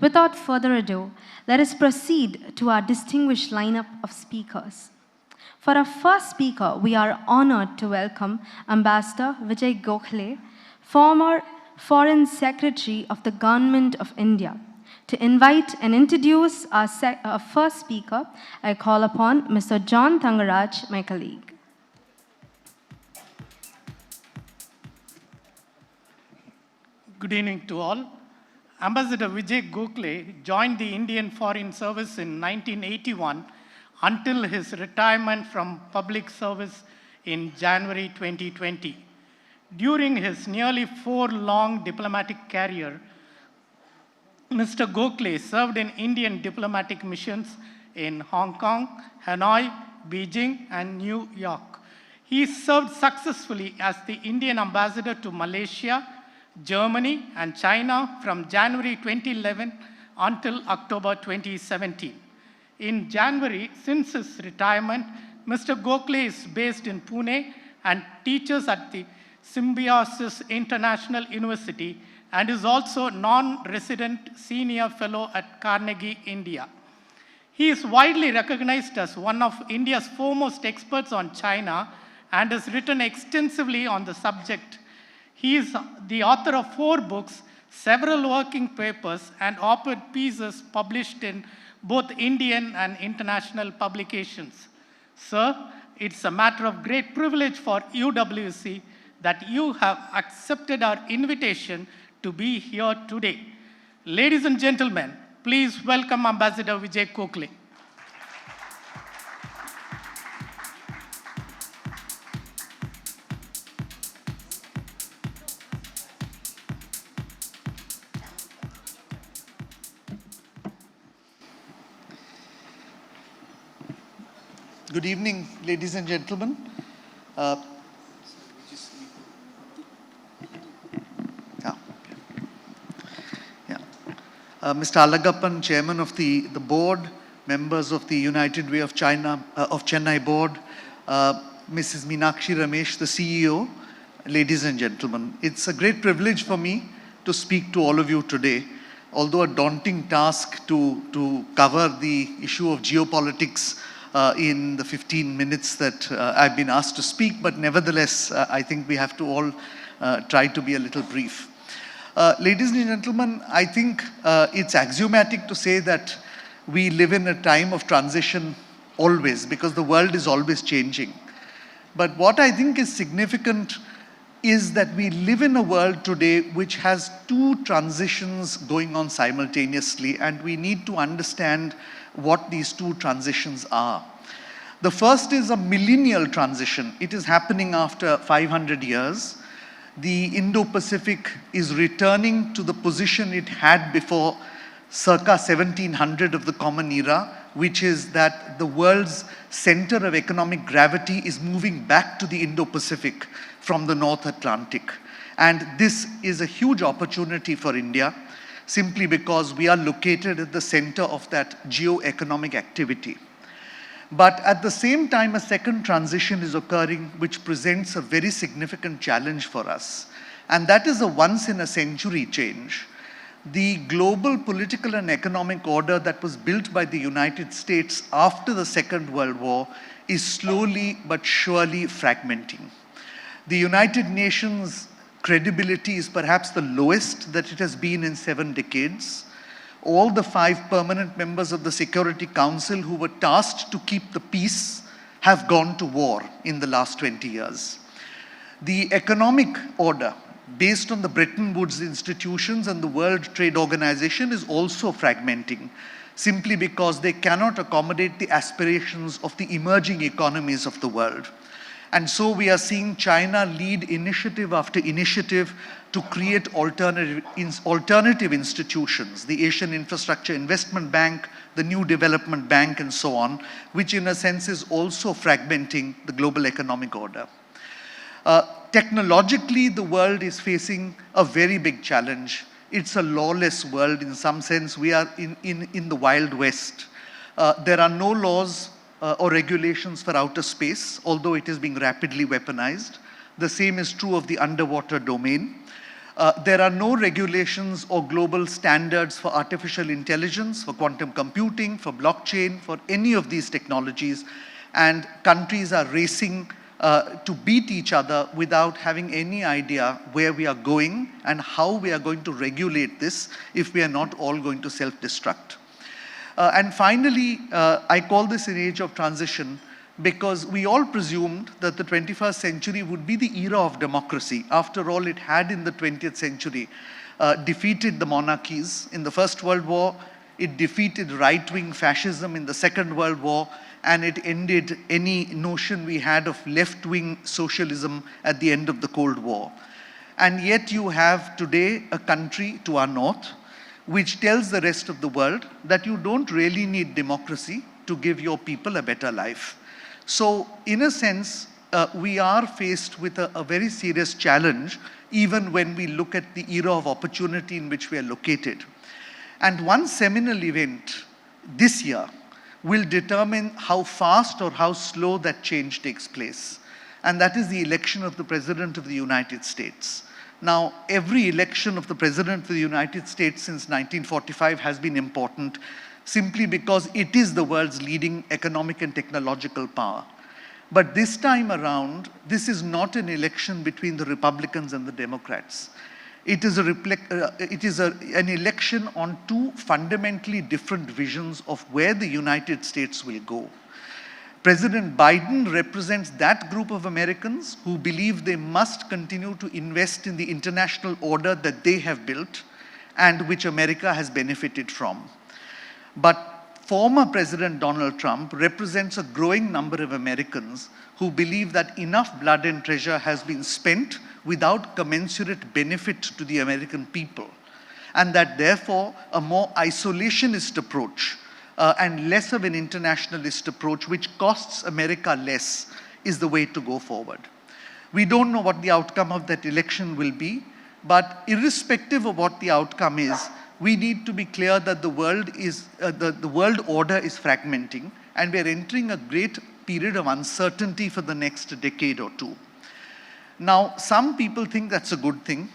without further ado, let us proceed to our distinguished lineup of speakers. For our first speaker, we are honored to welcome Ambassador Vijay Gokhale, former Foreign Secretary of the Government of India. To invite and introduce our first speaker, I call upon Mr. John Thangaraj, my colleague. Good evening to all. Ambassador Vijay Gokhale joined the Indian Foreign Service in 1981 until his retirement from public service in January 2020. During his nearly 4-long diplomatic career, Mr. Gokhale served in Indian diplomatic missions in Hong Kong, Hanoi, Beijing, and New York. He served successfully as the Indian ambassador to Malaysia, Germany, and China from January 2011 until October 2017. In January, since his retirement, Mr. Gokhale is based in Pune and teaches at the Symbiosis International University and is also non-resident senior fellow at Carnegie, India. He is widely recognized as one of India's foremost experts on China and has written extensively on the subject. He is the author of 4 books, several working papers, and op-ed pieces published in both Indian and international publications. Sir, it's a matter of great privilege for UWC that you have accepted our invitation to be here today. Ladies and gentlemen, please welcome Ambassador Vijay Gokhale. Good evening, ladies and gentlemen. Mr. Alagappan, Chairman of the board, members of the United Way of Chennai board, Mrs. Meenakshi Ramesh, the CEO, ladies and gentlemen. It's a great privilege for me to speak to all of you today, although a daunting task to cover the issue of geopolitics in the 15 minutes that I've been asked to speak, but nevertheless, I think we have to all try to be a little brief. Ladies and gentlemen, I think it's axiomatic to say that we live in a time of transition always, because the world is always changing. But what I think is significant is that we live in a world today which has 2 transitions going on simultaneously, and we need to understand what these 2 transitions are. The first is a millennial transition. It is happening after 500 years. The Indo-Pacific is returning to the position it had before circa 1700 of the Common Era, which is that the world's center of economic gravity is moving back to the Indo-Pacific from the North Atlantic. And this is a huge opportunity for India, simply because we are located at the center of that geo-economic activity. But at the same time, a second transition is occurring which presents a very significant challenge for us. And that is a once-in-a-century change. The global political and economic order that was built by the United States after the Second World War is slowly but surely fragmenting. The United Nations credibility is perhaps the lowest that it has been in 7 decades. All the 5 permanent members of the Security Council who were tasked to keep the peace have gone to war in the last 20 years. The economic order, based on the Bretton Woods institutions and the World Trade Organization, is also fragmenting, simply because they cannot accommodate the aspirations of the emerging economies of the world. And so we are seeing China lead initiative after initiative to create alternative institutions, the Asian Infrastructure Investment Bank, the New Development Bank, and so on, which in a sense is also fragmenting the global economic order. Technologically, the world is facing a very big challenge. It's a lawless world in some sense. We are in the Wild West. There are no laws or regulations for outer space, although it is being rapidly weaponized. The same is true of the underwater domain. There are no regulations or global standards for artificial intelligence, for quantum computing, for blockchain, for any of these technologies. And countries are racing to beat each other without having any idea where we are going and how we are going to regulate this if we are not all going to self-destruct. And finally, I call this an age of transition because we all presumed that the 21st century would be the era of democracy. After all, it had in the 20th century defeated the monarchies. In the First World War, it defeated right-wing fascism in the Second World War, and it ended any notion we had of left-wing socialism at the end of the Cold War. And yet you have today a country to our north which tells the rest of the world that you don't really need democracy to give your people a better life. So in a sense, we are faced with a very serious challenge even when we look at the era of opportunity in which we are located. And one seminal event this year will determine how fast or how slow that change takes place. And that is the election of the President of the United States. Now, every election of the President of the United States since 1945 has been important simply because it is the world's leading economic and technological power. But this time around, this is not an election between the Republicans and the Democrats. It is an election on two fundamentally different visions of where the United States will go. President Biden represents that group of Americans who believe they must continue to invest in the international order that they have built and which America has benefited from. But former President Donald Trump represents a growing number of Americans who believe that enough blood and treasure has been spent without commensurate benefit to the American people, and that therefore a more isolationist approach and less of an internationalist approach, which costs America less, is the way to go forward. We don't know what the outcome of that election will be, but irrespective of what the outcome is, we need to be clear that the world order is fragmenting, and we are entering a great period of uncertainty for the next decade or two. Now, some people think that's a good thing.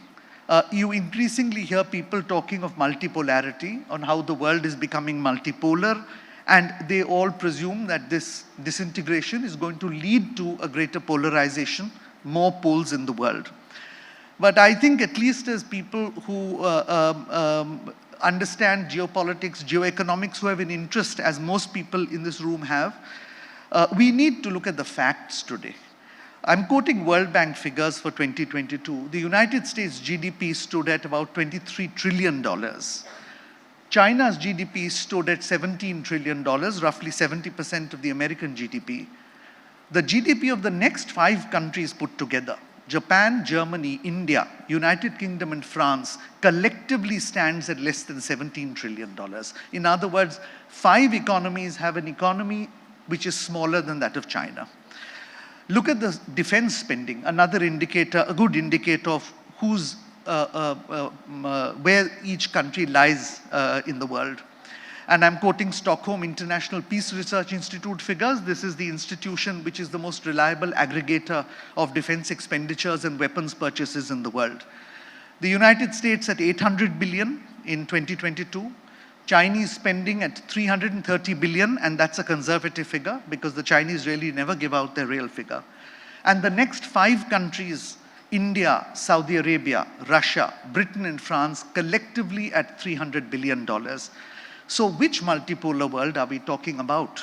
You increasingly hear people talking of multipolarity, on how the world is becoming multipolar, and they all presume that this disintegration is going to lead to a greater polarization, more poles in the world. But I think at least as people who understand geopolitics, geoeconomics, who have an interest, as most people in this room have, we need to look at the facts today. I'm quoting World Bank figures for 2022. The United States GDP stood at about $23 trillion. China's GDP stood at $17 trillion, roughly 70% of the American GDP. The GDP of the next 5 countries put together, Japan, Germany, India, United Kingdom, and France, collectively stands at less than $17 trillion. In other words, 5 economies have an economy which is smaller than that of China. Look at the defense spending, another indicator, a good indicator of who's, where each country lies in the world. And I'm quoting Stockholm International Peace Research Institute figures. This is the institution which is the most reliable aggregator of defense expenditures and weapons purchases in the world. The United States at $800 billion in 2022. Chinese spending at $330 billion, and that's a conservative figure because the Chinese really never give out their real figure. And the next 5 countries, India, Saudi Arabia, Russia, Britain, and France, collectively at $300 billion. So which multipolar world are we talking about?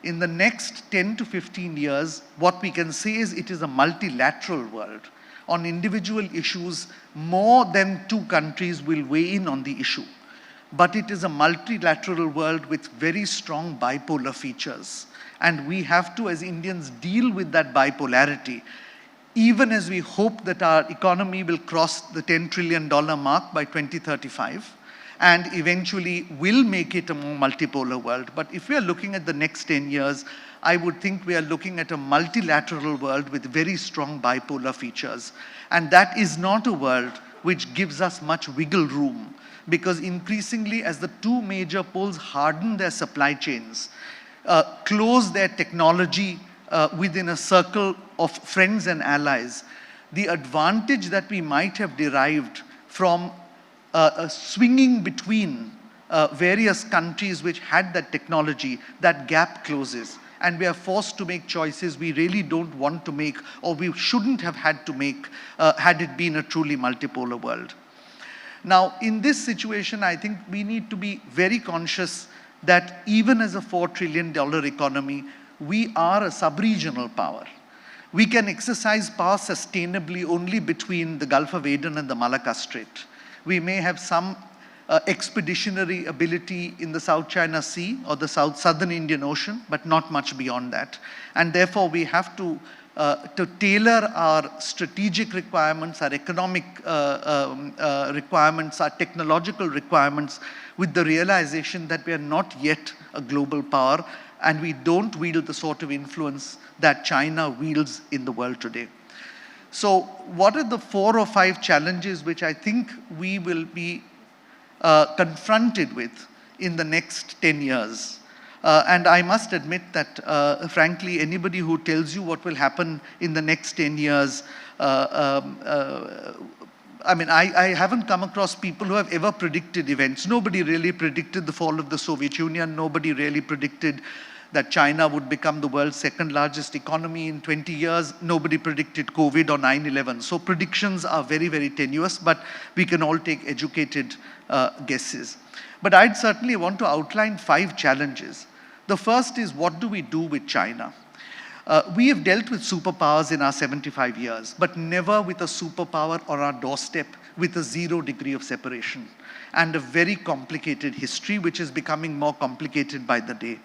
In the next 10 to 15 years, what we can say is it is a multilateral world. On individual issues, more than 2 countries will weigh in on the issue. But it is a multilateral world with very strong bipolar features. And we have to, as Indians, deal with that bipolarity, even as we hope that our economy will cross the $10 trillion mark by 2035, and eventually will make it a more multipolar world. But if we are looking at the next 10 years, I would think we are looking at a multilateral world with very strong bipolar features. And that is not a world which gives us much wiggle room, because increasingly as the 2 major poles harden their supply chains, close their technology within a circle of friends and allies, the advantage that we might have derived from swinging between various countries which had that technology, that gap closes. And we are forced to make choices we really don't want to make, or we shouldn't have had to make had it been a truly multipolar world. Now, in this situation, I think we need to be very conscious that even as a $4 trillion economy, we are a sub-regional power. We can exercise power sustainably only between the Gulf of Aden and the Malacca Strait. We may have some expeditionary ability in the South China Sea or the Southern Indian Ocean, but not much beyond that. And therefore, we have to tailor our strategic requirements, our economic requirements, our technological requirements with the realization that we are not yet a global power and we don't wield the sort of influence that China wields in the world today. So what are the 4 or 5 challenges which I think we will be confronted with in the next 10 years? And I must admit that, frankly, anybody who tells you what will happen in the next 10 years, I mean, I haven't come across people who have ever predicted events. Nobody really predicted the fall of the Soviet Union. Nobody really predicted that China would become the world's second largest economy in 20 years. Nobody predicted COVID or 9/11. So predictions are very, very tenuous, but we can all take educated guesses. But I'd certainly want to outline 5 challenges. The first is, what do we do with China? We have dealt with superpowers in our 75 years, but never with a superpower on our doorstep with a 0 degree of separation and a very complicated history, which is becoming more complicated by the day.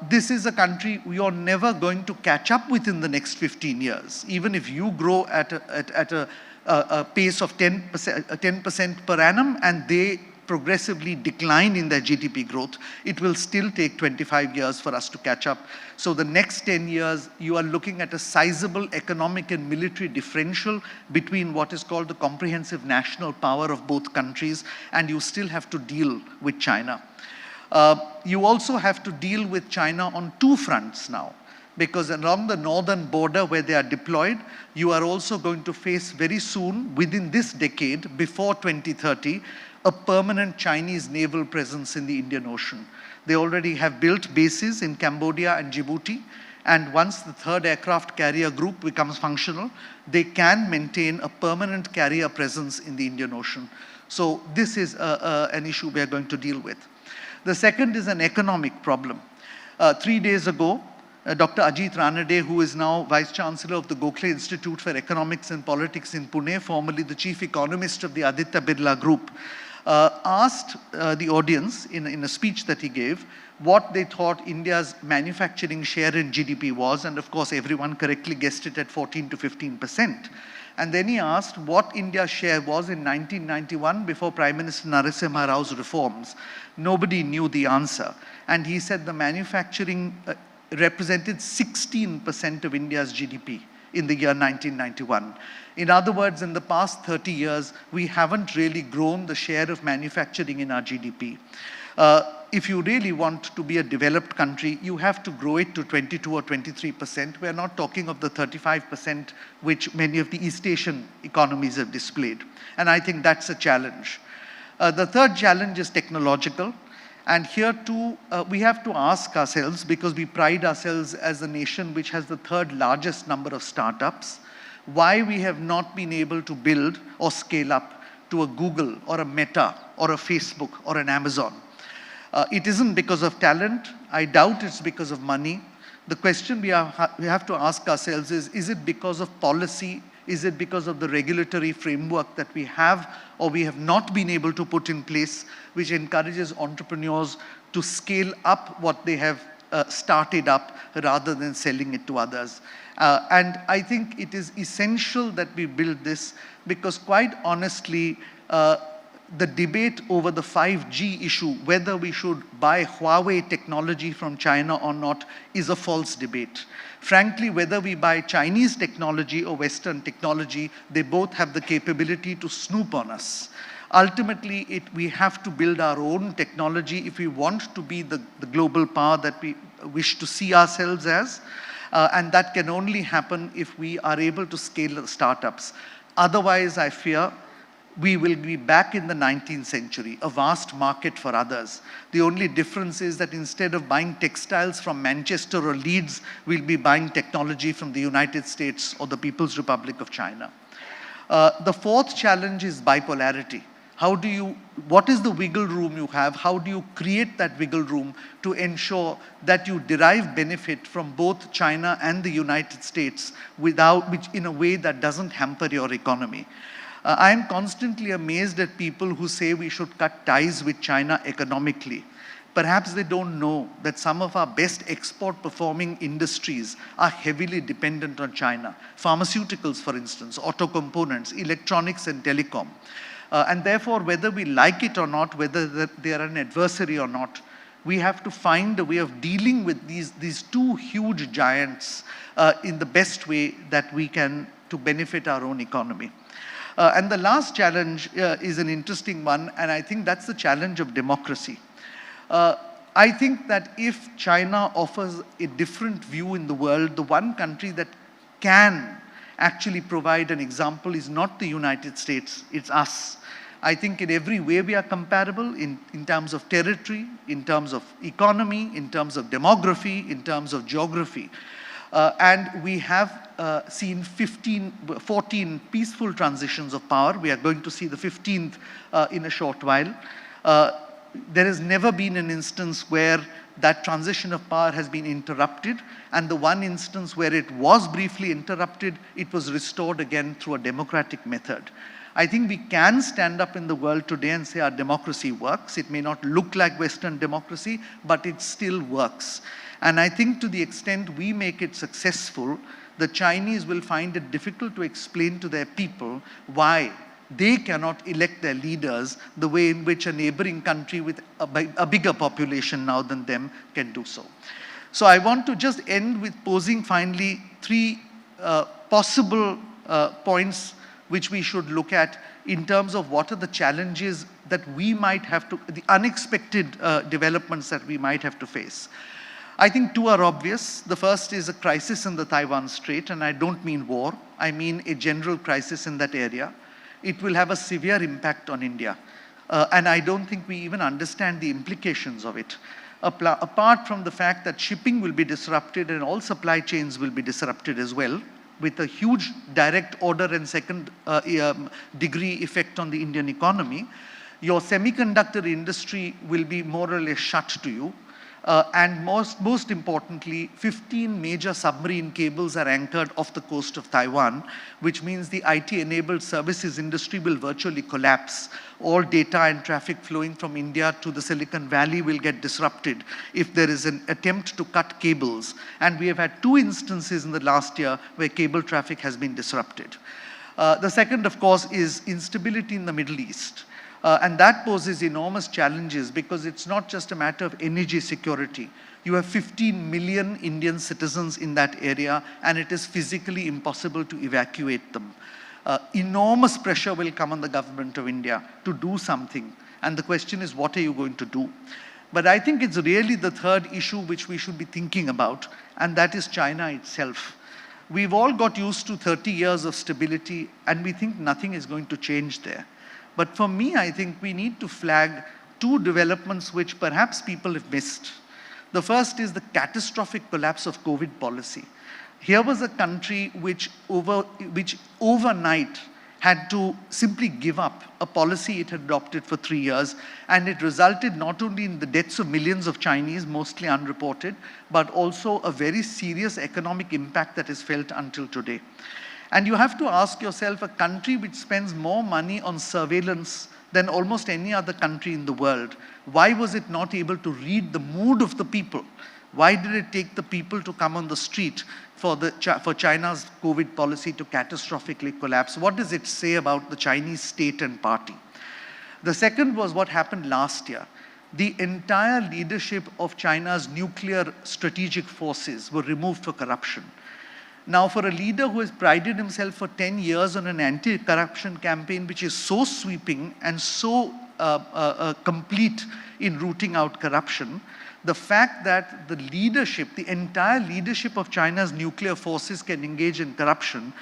This is a country we are never going to catch up with in the next 15 years. Even if you grow at a pace of 10% per annum and they progressively decline in their GDP growth, it will still take 25 years for us to catch up. So the next 10 years, you are looking at a sizable economic and military differential between what is called the comprehensive national power of both countries, and you still have to deal with China. You also have to deal with China on 2 fronts now, because along the northern border where they are deployed, you are also going to face very soon, within this decade, before 2030, a permanent Chinese naval presence in the Indian Ocean. They already have built bases in Cambodia and Djibouti, and once the 3rd aircraft carrier group becomes functional, they can maintain a permanent carrier presence in the Indian Ocean. So this is an issue we are going to deal with. The second is an economic problem. 3 days ago, Dr. Ajit Ranade, who is now Vice Chancellor of the Gokhale Institute for Economics and Politics in Pune, formerly the Chief Economist of the Aditya Birla Group, asked the audience in a speech that he gave what they thought India's manufacturing share in GDP was, and of course everyone correctly guessed it at 14 to 15%. And then he asked what India's share was in 1991 before Prime Minister Narasimha Rao's reforms. Nobody knew the answer. And he said the manufacturing represented 16% of India's GDP in the year 1991. In other words, in the past 30 years, we haven't really grown the share of manufacturing in our GDP. If you really want to be a developed country, you have to grow it to 22 or 23%. We're not talking of the 35% which many of the East Asian economies have displayed. And I think that's a challenge. The third challenge is technological. And here too, we have to ask ourselves, because we pride ourselves as a nation which has the 3rd largest number of startups, why we have not been able to build or scale up to a Google or a Meta or a Facebook or an Amazon. It isn't because of talent. I doubt it's because of money. The question we have to ask ourselves is it because of policy? Is it because of the regulatory framework that we have or we have not been able to put in place, which encourages entrepreneurs to scale up what they have started up rather than selling it to others? And I think it is essential that we build this, because quite honestly, the debate over the 5G issue, whether we should buy Huawei technology from China or not, is a false debate. Frankly, whether we buy Chinese technology or Western technology, they both have the capability to snoop on us. Ultimately, we have to build our own technology if we want to be the global power that we wish to see ourselves as. And that can only happen if we are able to scale startups. Otherwise, I fear we will be back in the 19th century, a vast market for others. The only difference is that instead of buying textiles from Manchester or Leeds, we'll be buying technology from the United States or the People's Republic of China. The fourth challenge is bipolarity. What is the wiggle room you have? How do you create that wiggle room to ensure that you derive benefit from both China and the United States in a way that doesn't hamper your economy? I am constantly amazed at people who say we should cut ties with China economically. Perhaps they don't know that some of our best export performing industries are heavily dependent on China. Pharmaceuticals, for instance, auto components, electronics and telecom. And therefore, whether we like it or not, whether they are an adversary or not, we have to find a way of dealing with these two huge giants in the best way that we can to benefit our own economy. And the last challenge is an interesting one, and I think that's the challenge of democracy. I think that if China offers a different view in the world, the one country that can actually provide an example is not the United States, it's us. I think in every way we are comparable in terms of territory, in terms of economy, in terms of demography, in terms of geography. And we have seen 14 peaceful transitions of power. We are going to see the 15th in a short while. There has never been an instance where that transition of power has been interrupted, and the one instance where it was briefly interrupted, it was restored again through a democratic method. I think we can stand up in the world today and say our democracy works. It may not look like Western democracy, but it still works. And I think to the extent we make it successful, the Chinese will find it difficult to explain to their people why they cannot elect their leaders the way in which a neighboring country with a bigger population now than them can do so. So I want to just end with posing finally three possible points which we should look at in terms of what are the challenges that we might have to, the unexpected developments that we might have to face. I think two are obvious. The first is a crisis in the Taiwan Strait, and I don't mean war, I mean a general crisis in that area. It will have a severe impact on India. And I don't think we even understand the implications of it. Apart from the fact that shipping will be disrupted and all supply chains will be disrupted as well, with a huge direct order and second degree effect on the Indian economy, your semiconductor industry will be more or less shut to you. And most importantly, 15 major submarine cables are anchored off the coast of Taiwan, which means the IT-enabled services industry will virtually collapse. All data and traffic flowing from India to the Silicon Valley will get disrupted if there is an attempt to cut cables. And we have had 2 instances in the last year where cable traffic has been disrupted. The second, of course, is instability in the Middle East. And that poses enormous challenges because it's not just a matter of energy security. You have 15 million Indian citizens in that area, and it is physically impossible to evacuate them. Enormous pressure will come on the government of India to do something. And the question is, what are you going to do? But I think it's really the third issue which we should be thinking about, and that is China itself. We've all got used to 30 years of stability, and we think nothing is going to change there. But for me, I think we need to flag 2 developments which perhaps people have missed. The first is the catastrophic collapse of COVID policy. Here was a country which overnight had to simply give up a policy it had adopted for 3 years, and it resulted not only in the deaths of millions of Chinese, mostly unreported, but also a very serious economic impact that is felt until today. And you have to ask yourself, a country which spends more money on surveillance than almost any other country in the world, why was it not able to read the mood of the people? Why did it take the people to come on the street for China's COVID policy to catastrophically collapse? What does it say about the Chinese state and party? The second was what happened last year. The entire leadership of China's nuclear strategic forces were removed for corruption. Now, for a leader who has prided himself for 10 years on an anti-corruption campaign which is so sweeping and so complete in rooting out corruption, the fact that the leadership, the entire leadership of China's nuclear forces can engage in corruption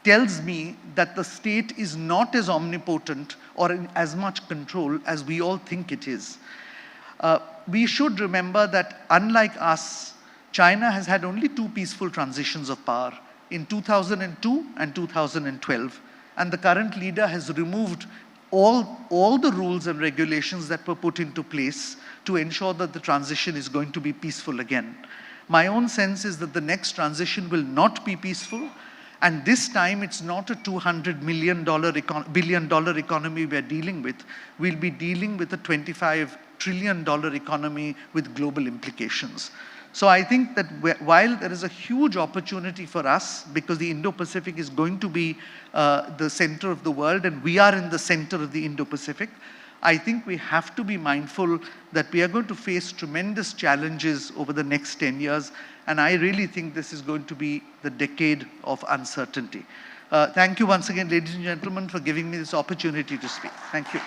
tells me that the state is not as omnipotent or in as much control as we all think it is. We should remember that unlike us, China has had only 2 peaceful transitions of power, in 2002 and 2012. And the current leader has removed all the rules and regulations that were put into place to ensure that the transition is going to be peaceful again. My own sense is that the next transition will not be peaceful, and this time it's not a $200 billion economy we're dealing with. We'll be dealing with a $25 trillion economy with global implications. So I think that while there is a huge opportunity for us, because the Indo-Pacific is going to be the center of the world, and we are in the center of the Indo-Pacific, I think we have to be mindful that we are going to face tremendous challenges over the next 10 years, and I really think this is going to be the decade of uncertainty. Thank you once again, ladies and gentlemen, for giving me this opportunity to speak. Thank you.